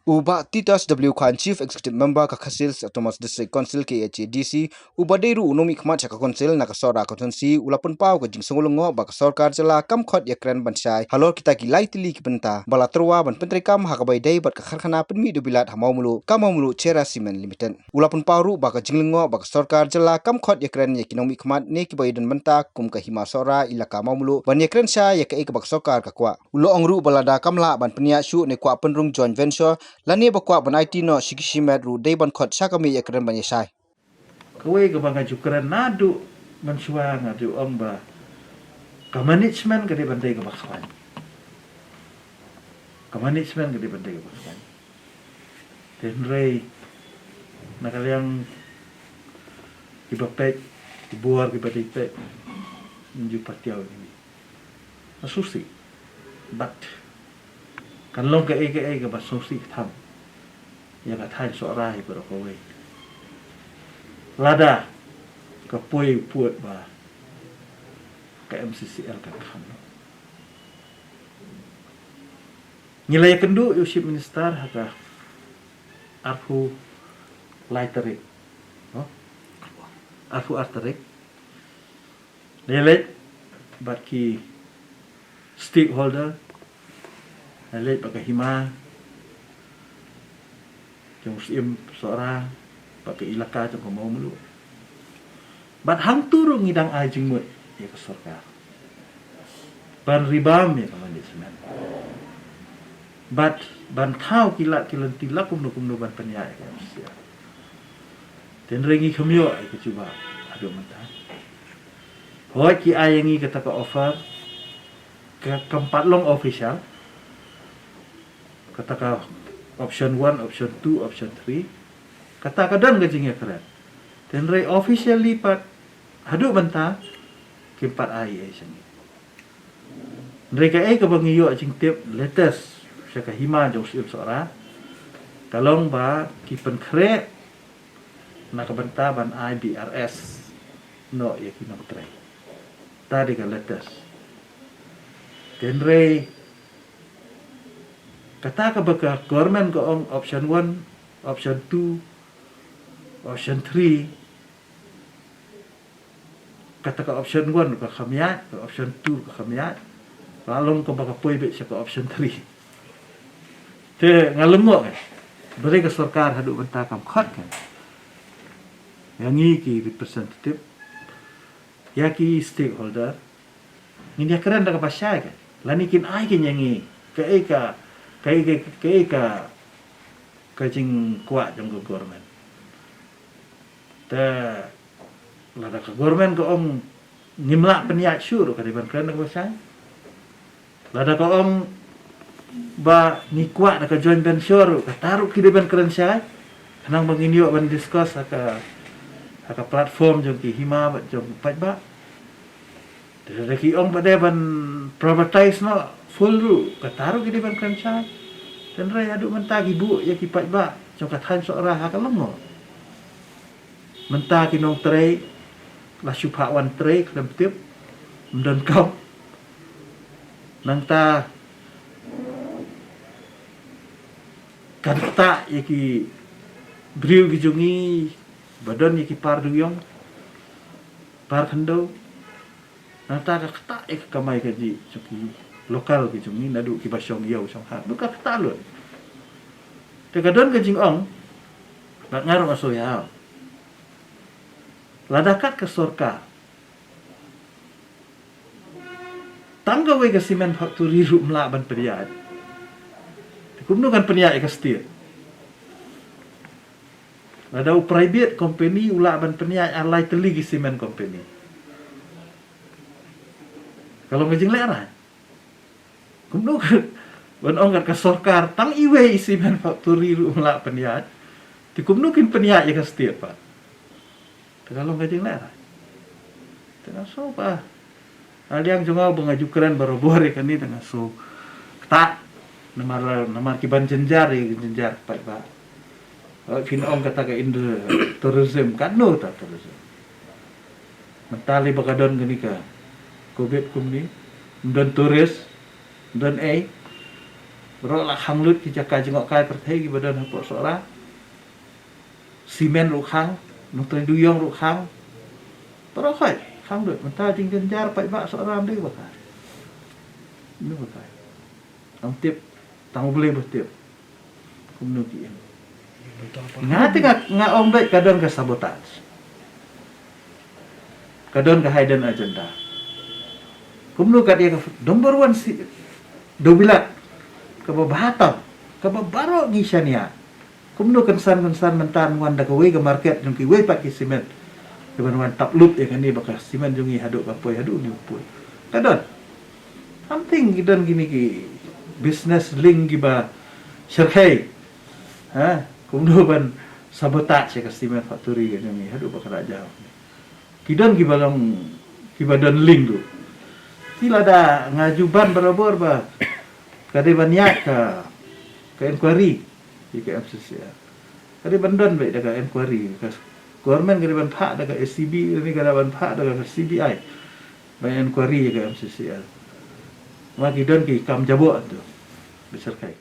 Uba Titas W Khan Chief Executive Member ka Khasil Thomas District Council KHDC uba deru unomi khmat ka council na kasora constituency ulapun pau ka jingsungulungo ba ka sarkar jala kam khot yakran bansai halor kita ki laitili ki benta bala terwa ban pentri kam ha ka bai dai bat ka kharkhana penmi du bilat hamamulu kamamulu Chera Cement Limited ulapun pau ru ba ka jinglungo ba ka sarkar jala kam khot yakran yakinomi khmat ne ki bai dan benta kum ka hima sora ilaka mamulu ban yakran sha yak ka ba ka sarkar ka kwa ulo ongru balada kamla ban penia shu ne kwa penrung joint venture lani bakwa ban IT no shikishimet ru deiban khot sakami yakran ban yasai Kawai ka banga jukran nadu mansua ngadu ba ka management ka di bandai ka bakwan. Ka management ka di bandai ka bakwan. Tenrei nakaliang ibapek ibuar ki badipek nju patiaw ni. Masusi. But kan long ka ega basusi tham. Ya ka thai so rai pero kawai. Lada ka poi puat ba ka MCCL ka kham. Nilai kendu Chief Minister haka Arfu Laiterik. No? Arfu Arterik. Nilai baki stakeholder nilai baka hima jong sim seorang pakai ilaka jong mau mulu. Bat hang turun ngidang ajing mut ya ke sarkar. Ban ribam ya ke manajemen. Bat ban thau kilat tilak kumno ban penya ya ke. Den rengi khmyo ai ke cuba adu mentah. Hoi ki ayangi kata ka offer ke keempat long official kata ka option 1, option 2, option 3 kata kadang gajingnya keren. Dan re officially pat hadu banta keempat ai sini. Mereka ke bangiyo jing tip latest saka hima jong sim sora. Kalong ba kipen kre na kabanta ban IBRS no ya kinong tre. Tadi ka latest. Dan re kata ka baka government ko ang option 1, option 2, option 3 kata ka option 1 ka khamyat, ka option 2 ka khamyat lalong ka baka poi bet sa ka option 3 te ngalemo kan beri ka sarkar hadu benta kam khat kan yangi ki representative ya ki stakeholder ini keren da ka pasya kan lanikin ai kin yangi ka jing kuat jong government ta lada ka government ko om ngimla peniat syur ka diban kren ko sai lada ka om ba ni kuat ka joint venture ka taruh ki diban kren sai kanang manginyo ban discuss ka platform jong ki hima jong pajba de ki om bade ban privatize no full ru ka taruh ki diban kren sai dan rai adu mentah ibu ya ki pajba jong ka than so ra ka lengo mentah ki nong trei la supha wan trei klem tip mdan kau nang ta kanta ya ki briu ki jungi badan ya ki par duyong par khando nang ta ka kata ek kamai ka ji chuki lokal ki jungi nadu ki basyong yau song ha buka kata lo te kadon ka jing ong nak ngaru aso ya ladakat ke sorka tangga we ke cement factory ru mla ban periat kumno kan periat ke stir lada private company ula ban periat alai teli ke cement company kalau ngejing lera kumno ban ong ke sorkar tang iwe cement factory ru mla periat kumno kin periat ke stir pa kalau ngajing lera tengah so pa aliang junga bangajukeran barobor kan ni tengah so tak namar kiban jenjar pa pa kin ong kata ka Indo tourism kan no ta tourism mentali bakadon gani ka covid kumni dan turis dan bro lah khang lut ki jaka jengok kai perthai ki badan hapok sora simen ru khang nung tre duyong ru khang bro khoi khang lut menta jing jar pai ba sora ndai ba kai nu ba kai ang tip tang boleh betul kumnu ki ngati nga ong dai kadon ka sabotage kadon ka hidden agenda kumnu ka dia number 1 si do bilat kababatan kababaro ngisania kumnu kensan mentan wanda ka we ka market jung ki we pak ki simen keban wan tap lut ya kan ni baka simen jungi hadu ka poi hadu ni poi kadon something gidon gini ki business link giba syarkai ha kumnu ban sabotage ka simen factory ka ni hadu baka raja kidon gibalong kibadon link tu sila ada ngajuban barabor ba kade banyak ka inquiry di ke FCC kade bandon baik daga inquiry ka government kade ban phak daga SCB ni kade ban phak daga CBI baik inquiry ke FCC ma kidon ki kam jabok tu besar kai